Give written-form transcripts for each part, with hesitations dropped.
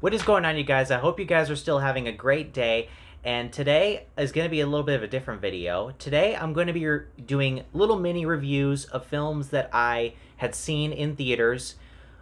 What is going on, you guys? I hope you guys are still having a great day. And today is going to be a little bit of a different video. Today, I'm going to be doing little mini reviews of films that I had seen in theaters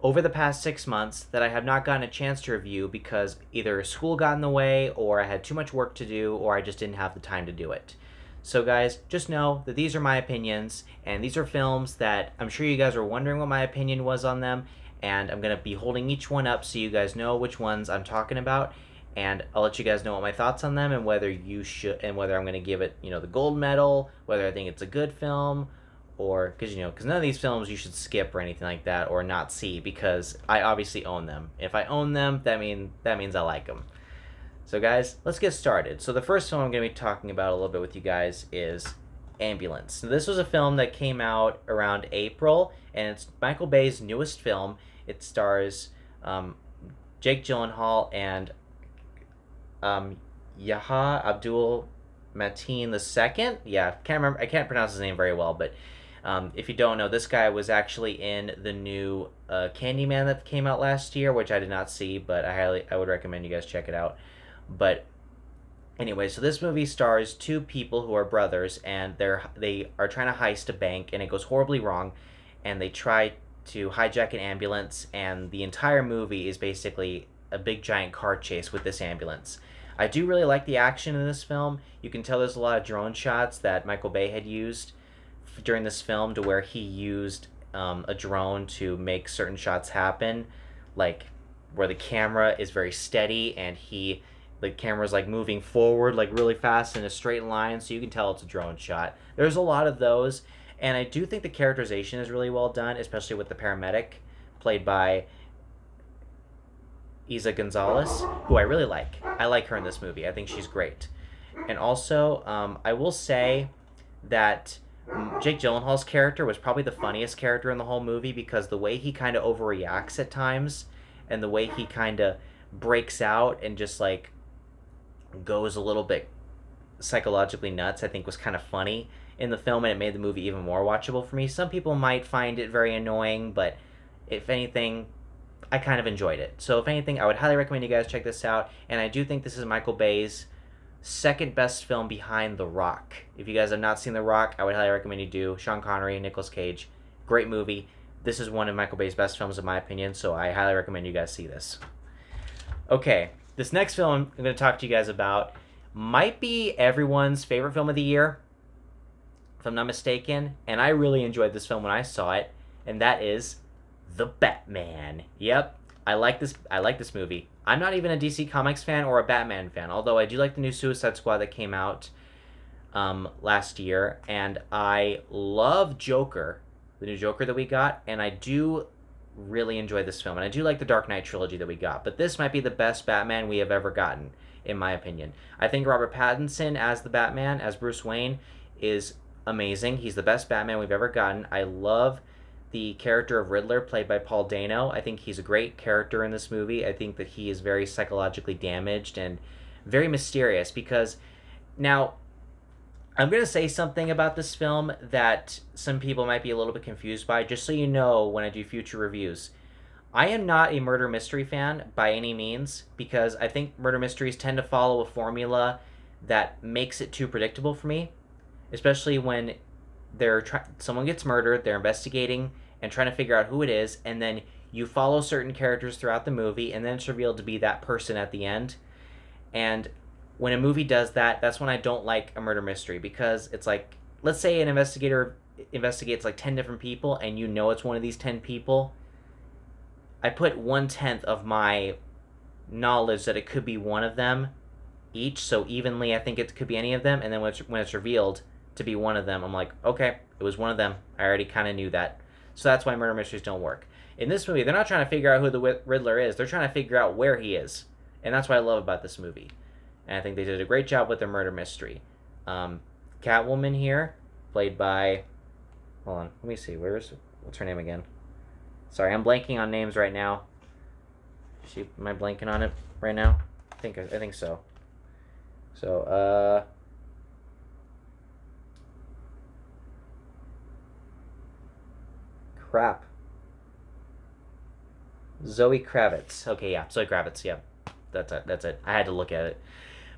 over the past 6 months that I have not gotten a chance to review because either school got in the way, or I had too much work to do, or I just didn't have the time to do it. So, guys, just know that these are my opinions, and these are films that I'm sure you guys are wondering what my opinion was on them, and I'm going to be holding each one up so you guys know which ones I'm talking about, and I'll let you guys know what my thoughts on them and whether you should, and whether I'm going to give it, the gold medal, whether I think it's a good film, or because none of these films you should skip or anything like that or not see because I obviously own them. If I own them, that means I like them. So, guys, let's get started. So, the first film I'm going to be talking about a little bit with you guys is Ambulance. So, this was a film that came out around April, and it's Michael Bay's newest film. It stars Jake Gyllenhaal and Yaha Abdul Mateen II. Yeah, can't remember. I can't pronounce his name very well, but if you don't know, this guy was actually in the new Candyman that came out last year, which I did not see, but I would recommend you guys check it out. But anyway, so this movie stars two people who are brothers, and they are trying to heist a bank, and it goes horribly wrong, and they try to hijack an ambulance, and the entire movie is basically a big giant car chase with this ambulance. I do really like the action in this film. You can tell there's a lot of drone shots that Michael Bay had used during this film, to where he used a drone to make certain shots happen, like where the camera is very steady and the camera's like moving forward like really fast in a straight line, so you can tell it's a drone shot. There's a lot of those, and I do think the characterization is really well done, especially with the paramedic played by Isa Gonzalez, who I really like. I like her in this movie. I think she's great. And also, I will say that Jake Gyllenhaal's character was probably the funniest character in the whole movie, because the way he kind of overreacts at times, and the way he kind of breaks out and just like goes a little bit psychologically nuts, I think was kind of funny in the film, and it made the movie even more watchable for me. Some people might find it very annoying, but if anything, I kind of enjoyed it. So if anything, I would highly recommend you guys check this out, and I do think this is Michael Bay's second best film behind The Rock. If you guys have not seen The Rock, I would highly recommend you do. Sean Connery, Nicolas Cage, great movie. This is one of Michael Bay's best films in my opinion, so I highly recommend you guys see this. Okay, this next film I'm going to talk to you guys about might be everyone's favorite film of the year, if I'm not mistaken, and I really enjoyed this film when I saw it, and that is The Batman. Yep, I like this. I like this movie. I'm not even a DC Comics fan or a Batman fan, although I do like the new Suicide Squad that came out last year, and I love Joker, the new Joker that we got, and I do really enjoy this film, and I do like the Dark Knight trilogy that we got. But this might be the best Batman we have ever gotten, in my opinion. I think Robert Pattinson as the Batman, as Bruce Wayne, is amazing. He's the best Batman we've ever gotten. I love the character of Riddler, played by Paul Dano. I think he's a great character in this movie. I think that he is very psychologically damaged and very mysterious, because now I'm going to say something about this film that some people might be a little bit confused by, just so you know when I do future reviews. I am not a murder mystery fan by any means, because I think murder mysteries tend to follow a formula that makes it too predictable for me, especially when someone gets murdered, they're investigating and trying to figure out who it is, and then you follow certain characters throughout the movie, and then it's revealed to be that person at the end. And when a movie does that, that's when I don't like a murder mystery, because it's like, let's say an investigator investigates like 10 different people, and you know it's one of these 10 people. I put 1/10 of my knowledge that it could be one of them each, so evenly I think it could be any of them, and then when it's revealed to be one of them, I'm like, okay, it was one of them. I already kind of knew that. So that's why murder mysteries don't work. In this movie, they're not trying to figure out who the Riddler is. They're trying to figure out where he is. And that's what I love about this movie. And I think they did a great job with their murder mystery. Catwoman here, played by... Hold on, let me see. What's her name again? Sorry, I'm blanking on names right now. Am I blanking on it right now? I think so. So, crap. Zoe Kravitz. Okay, yeah, Zoe Kravitz. Yeah, that's it. That's it. I had to look at it.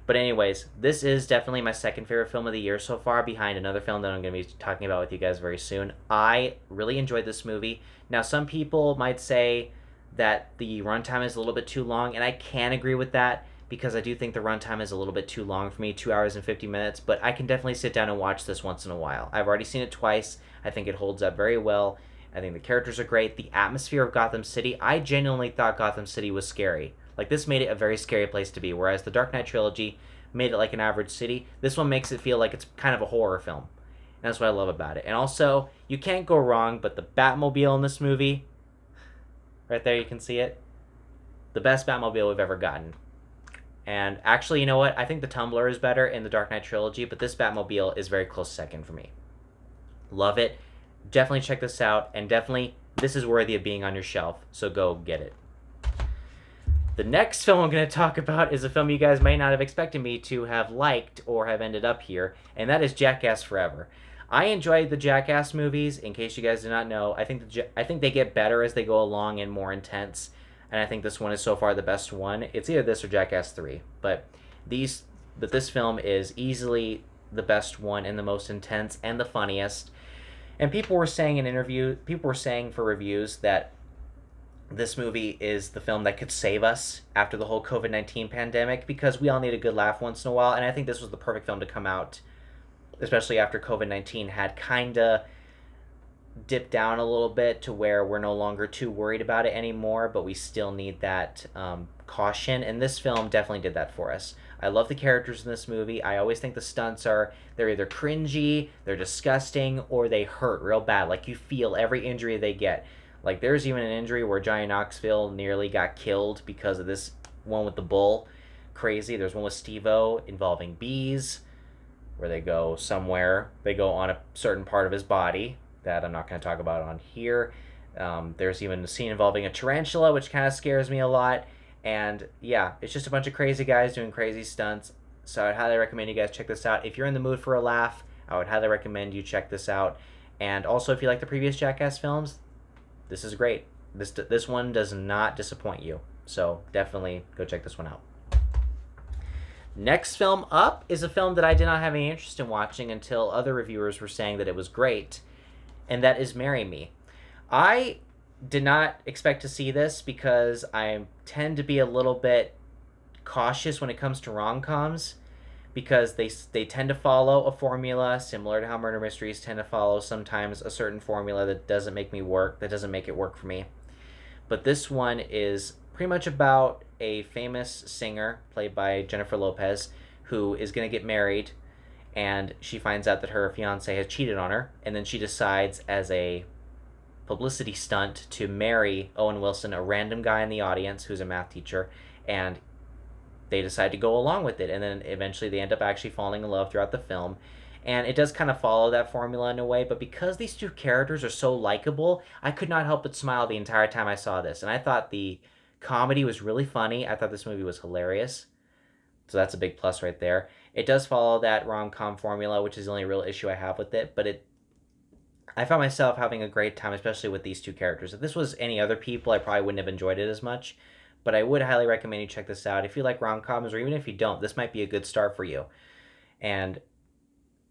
But anyways, this is definitely my second favorite film of the year so far, behind another film that I'm going to be talking about with you guys very soon. I really enjoyed this movie. Now, some people might say that the runtime is a little bit too long, and I can agree with that because I do think the runtime is a little bit too long for me, 2 hours and 50 minutes. But I can definitely sit down and watch this once in a while. I've already seen it twice. I think it holds up very well. I think the characters are great. The atmosphere of Gotham City, I genuinely thought Gotham City was scary. Like, this made it a very scary place to be, whereas the Dark Knight trilogy made it like an average city. This one makes it feel like it's kind of a horror film. And that's what I love about it. And also, you can't go wrong, but the Batmobile in this movie, right there, you can see it. The best Batmobile we've ever gotten. And actually, you know what? I think the Tumbler is better in the Dark Knight trilogy, but this Batmobile is very close second for me. Love it. Definitely check this out, and definitely, this is worthy of being on your shelf, so go get it. The next film I'm going to talk about is a film you guys may not have expected me to have liked or have ended up here, and that is Jackass Forever. I enjoyed the Jackass movies. In case you guys do not know, I think they get better as they go along and more intense, and I think this one is so far the best one. It's either this or Jackass 3, but this film is easily the best one and the most intense and the funniest. And people were saying for reviews that this movie is the film that could save us after the whole COVID-19 pandemic, because we all need a good laugh once in a while, and I think this was the perfect film to come out, especially after COVID-19 had kind of dipped down a little bit to where we're no longer too worried about it anymore, but we still need that caution, and this film definitely did that for us. I love the characters in this movie. I always think the stunts they're either cringy, they're disgusting, or they hurt real bad. Like, you feel every injury they get. Like, there's even an injury where Johnny Knoxville nearly got killed because of this one with the bull. Crazy. There's one with Steve-O involving bees, where they go somewhere. They go on a certain part of his body that I'm not going to talk about on here. There's even a scene involving a tarantula, which kind of scares me a lot. And yeah, it's just a bunch of crazy guys doing crazy stunts. So I'd highly recommend you guys check this out. If you're in the mood for a laugh, I would highly recommend you check this out. And also, if you like the previous Jackass films, this is great. This one does not disappoint you. So definitely go check this one out. Next film up is a film that I did not have any interest in watching until other reviewers were saying that it was great, and that is Marry Me. I did not expect to see this because I tend to be a little bit cautious when it comes to rom-coms, because they tend to follow a formula similar to how murder mysteries tend to follow sometimes a certain formula that doesn't make it work for me. But this one is pretty much about a famous singer played by Jennifer Lopez who is going to get married, and she finds out that her fiance has cheated on her, and then she decides as a publicity stunt to marry Owen Wilson, a random guy in the audience who's a math teacher, and they decide to go along with it, and then eventually they end up actually falling in love throughout the film. And it does kind of follow that formula in a way, but because these two characters are so likable, I could not help but smile the entire time I saw this. And I thought the comedy was really funny. I thought this movie was hilarious. So that's a big plus right there. It does follow that rom-com formula, which is the only real issue I have with it, but I found myself having a great time, especially with these two characters. If this was any other people, I probably wouldn't have enjoyed it as much. But I would highly recommend you check this out. If you like rom-coms, or even if you don't, this might be a good start for you. And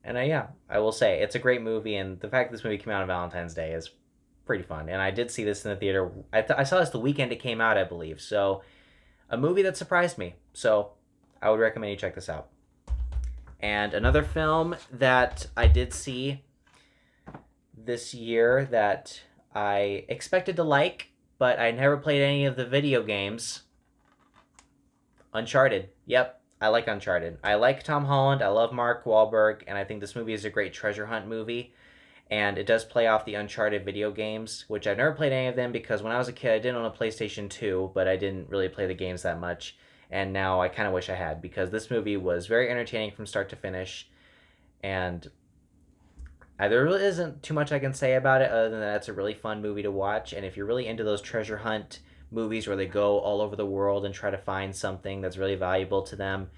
I will say, it's a great movie, and the fact that this movie came out on Valentine's Day is pretty fun. And I did see this in the theater. I saw this the weekend it came out, I believe. So, a movie that surprised me. So, I would recommend you check this out. And another film that I did see this year that I expected to like, but I never played any of the video games. Uncharted. Yep, I like Uncharted. I like Tom Holland, I love Mark Wahlberg, and I think this movie is a great treasure hunt movie. And it does play off the Uncharted video games, which I've never played any of them because when I was a kid, I did own a PlayStation 2, but I didn't really play the games that much. And now I kind of wish I had, because this movie was very entertaining from start to finish. And there really isn't too much I can say about it other than that it's a really fun movie to watch. And if you're really into those treasure hunt movies where they go all over the world and try to find something that's really valuable to them,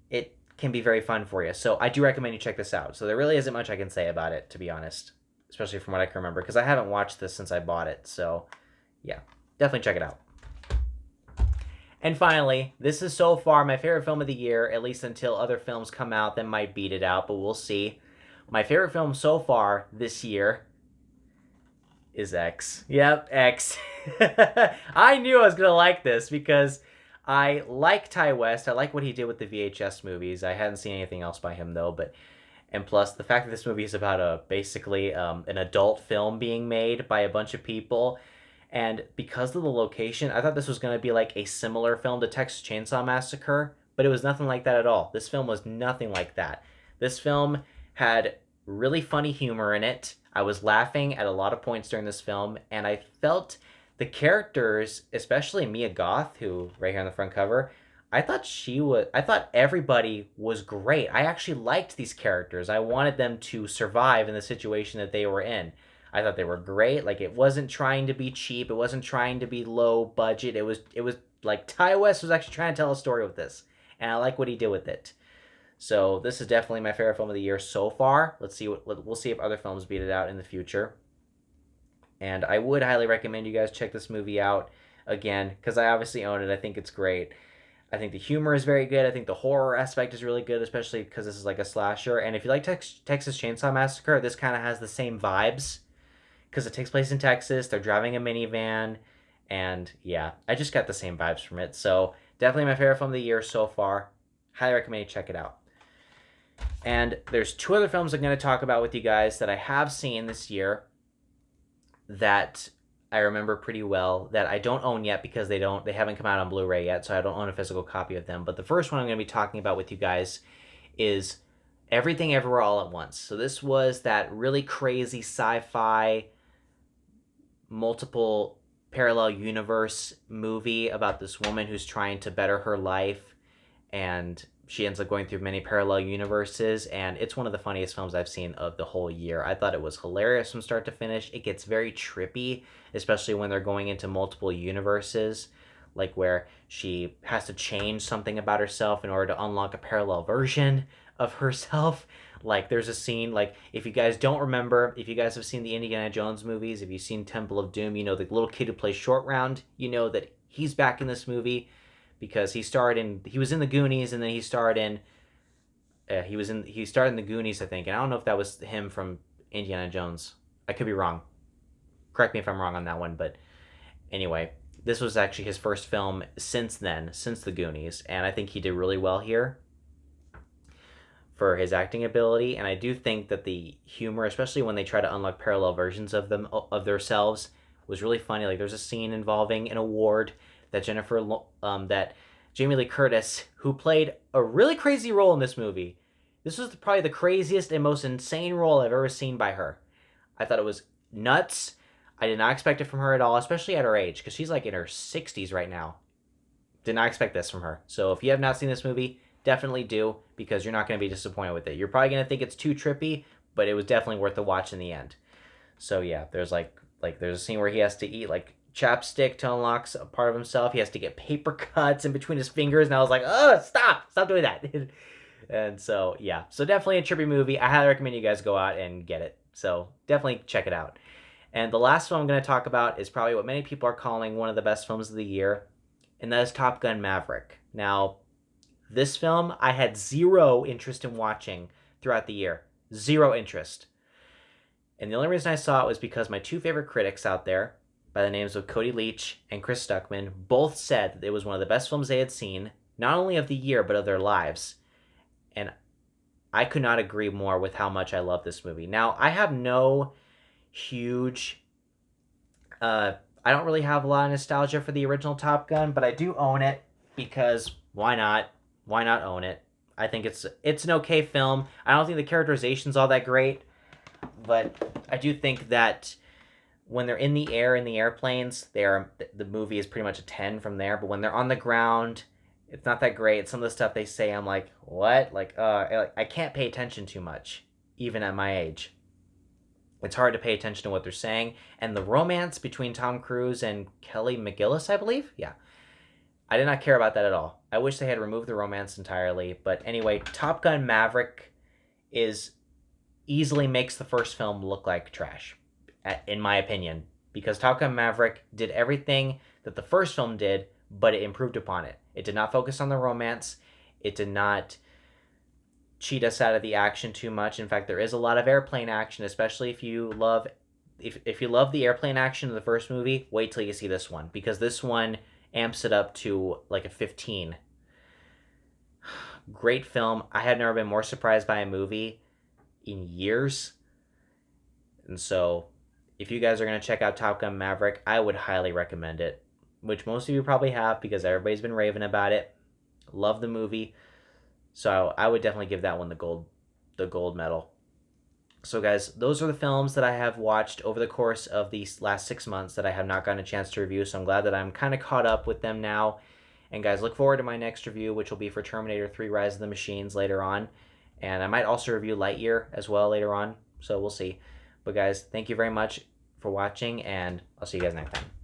it can be very fun for you. So I do recommend you check this out. So there really isn't much I can say about it, to be honest, especially from what I can remember, because I haven't watched this since I bought it. So yeah. definitely check it out. And finally, this is so far my favorite film of the year, at least until other films come out that might beat it out, but we'll see. My favorite film so far this year is X. Yep, X. I knew I was going to like this because I like Ty West. I like what he did with the VHS movies. I hadn't seen anything else by him, though, but... And plus, the fact that this movie is about basically an adult film being made by a bunch of people, and because of the location, I thought this was going to be like a similar film to Texas Chainsaw Massacre, but it was nothing like that at all. This film was nothing like that. This film had really funny humor in it. I was laughing at a lot of points during this film, and I felt the characters, especially Mia Goth, who right here on the front cover, I thought everybody was great. I actually liked these characters. I wanted them to survive in the situation that they were in. I thought they were great. Like, it wasn't trying to be cheap. It wasn't trying to be low budget. It was like Ty West was actually trying to tell a story with this, and I like what he did with it. So this is definitely my favorite film of the year so far. We'll see if other films beat it out in the future. And I would highly recommend you guys check this movie out again, because I obviously own it. I think it's great. I think the humor is very good. I think the horror aspect is really good, especially because this is like a slasher. And if you like Texas Chainsaw Massacre, this kind of has the same vibes because it takes place in Texas. They're driving a minivan. And yeah, I just got the same vibes from it. So definitely my favorite film of the year so far. Highly recommend you check it out. And there's two other films I'm going to talk about with you guys that I have seen this year that I remember pretty well, that I don't own yet because they haven't come out on Blu-ray yet, so I don't own a physical copy of them. But the first one I'm going to be talking about with you guys is Everything Everywhere All at Once. So this was that really crazy sci-fi multiple parallel universe movie about this woman who's trying to better her life, and she ends up going through many parallel universes, and it's one of the funniest films I've seen of the whole year. I thought it was hilarious from start to finish. It gets very trippy, especially when they're going into multiple universes, like where she has to change something about herself in order to unlock a parallel version of herself. Like, there's a scene, like, if you guys don't remember, if you guys have seen the Indiana Jones movies, if you've seen Temple of Doom, you know the little kid who plays Short Round, you know that he's back in this movie, because he was in the Goonies, and then he starred in the Goonies, I think, and I don't know if that was him from Indiana Jones. I could be wrong. Correct me if I'm wrong on that one, but anyway, this was actually his first film since the Goonies, and I think he did really well here for his acting ability, and I do think that the humor, especially when they try to unlock parallel versions of themselves, was really funny. Like, there's a scene involving an award that Jamie Lee Curtis, who played a really crazy role in this movie. This was probably the craziest and most insane role I've ever seen by her. I thought it was nuts. I did not expect it from her at all, especially at her age, because she's like in her 60s right now. Did not expect this from her. So if you have not seen this movie, definitely do, because you're not going to be disappointed with it. You're probably going to think it's too trippy, but it was definitely worth the watch in the end. So yeah, there's there's a scene where he has to eat like chapstick to unlock a part of himself. He has to get paper cuts in between his fingers, and I was like, oh, stop doing that. And so yeah, so definitely a trippy movie. I highly recommend you guys go out and get it. So definitely check it out. And the last film I'm going to talk about is probably what many people are calling one of the best films of the year, and that is Top Gun Maverick. Now, this film I had zero interest in watching throughout the year. Zero interest. And the only reason I saw it was because my two favorite critics out there, by the names of Cody Leach and Chris Stuckman, both said that it was one of the best films they had seen, not only of the year, but of their lives. And I could not agree more with how much I love this movie. Now, I have no huge... I don't really have a lot of nostalgia for the original Top Gun, but I do own it, because why not? Why not own it? I think it's an okay film. I don't think the characterization's all that great, but I do think that when they're in the air, in the airplanes, the movie is pretty much a 10 from there. But when they're on the ground, it's not that great. Some of the stuff they say, I'm like, what? I can't pay attention too much, even at my age. It's hard to pay attention to what they're saying. And the romance between Tom Cruise and Kelly McGillis, I believe? Yeah. I did not care about that at all. I wish they had removed the romance entirely. But anyway, Top Gun Maverick easily makes the first film look like trash, in my opinion. because Top Gun Maverick did everything that the first film did, but it improved upon it. It did not focus on the romance. It did not cheat us out of the action too much. In fact, there is a lot of airplane action, especially if you love if you love the airplane action of the first movie. Wait till you see this one, because this one amps it up to like a 15. Great film. I have never been more surprised by a movie in years. And so, if you guys are going to check out Top Gun Maverick, I would highly recommend it, which most of you probably have because everybody's been raving about it. Love the movie. So, I would definitely give that one the gold medal. So, guys, those are the films that I have watched over the course of these last 6 months that I have not gotten a chance to review. So, I'm glad that I'm kind of caught up with them now. And, guys, look forward to my next review, which will be for Terminator 3 Rise of the Machines later on. And I might also review Lightyear as well later on. So, we'll see. But, guys, thank you very much for watching, and I'll see you guys next time.